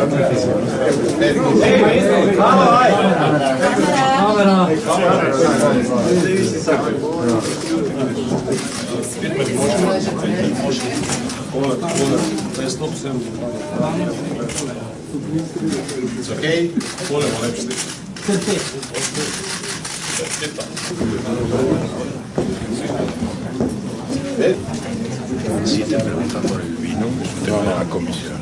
It's okay? Si te preguntan por el vino, es un tema de la comisión.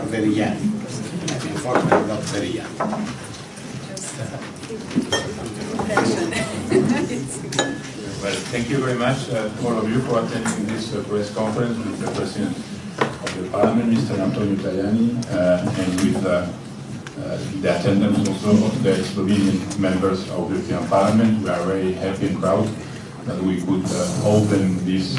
Very young. Unfortunately, not very young. Well, thank you very much, all of you, for attending this press conference with the President of the Parliament, Mr. Antonio Tajani, and with the attendance also of the Slovenian members of the European Parliament. We are very happy and proud that we could open this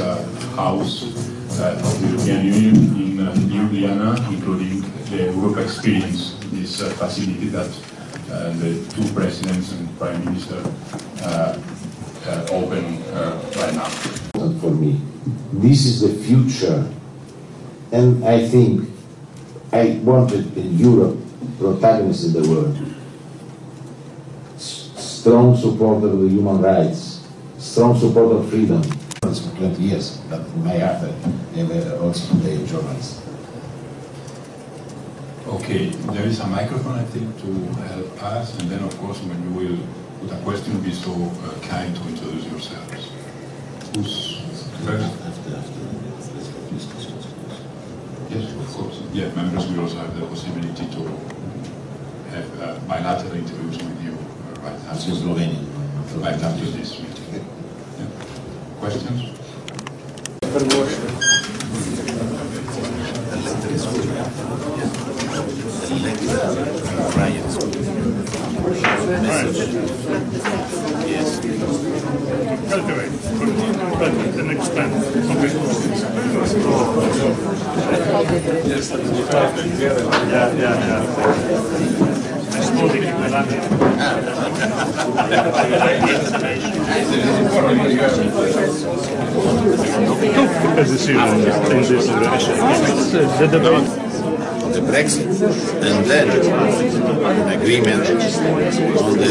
house of the European Union in Ljubljana, including the Europa Experience, this facility that the two presidents and prime minister open right now. For me, this is the future, and I think I wanted in Europe protagonists in the world, strong supporter of the human rights, strong supporter of freedom. For 20 years, but in my heart I were also today a journalist. Okay, there is a microphone, I think, to help us, and then, of course, when you will put a question, be so kind to introduce yourselves. Who's first? Yes, of course. Yeah, members will also have the possibility to have bilateral interviews with you right after this meeting. Yeah. Questions? Yes. Go do it. Put the next plan. Yeah. It's more than you will The Brexit and then an agreement on the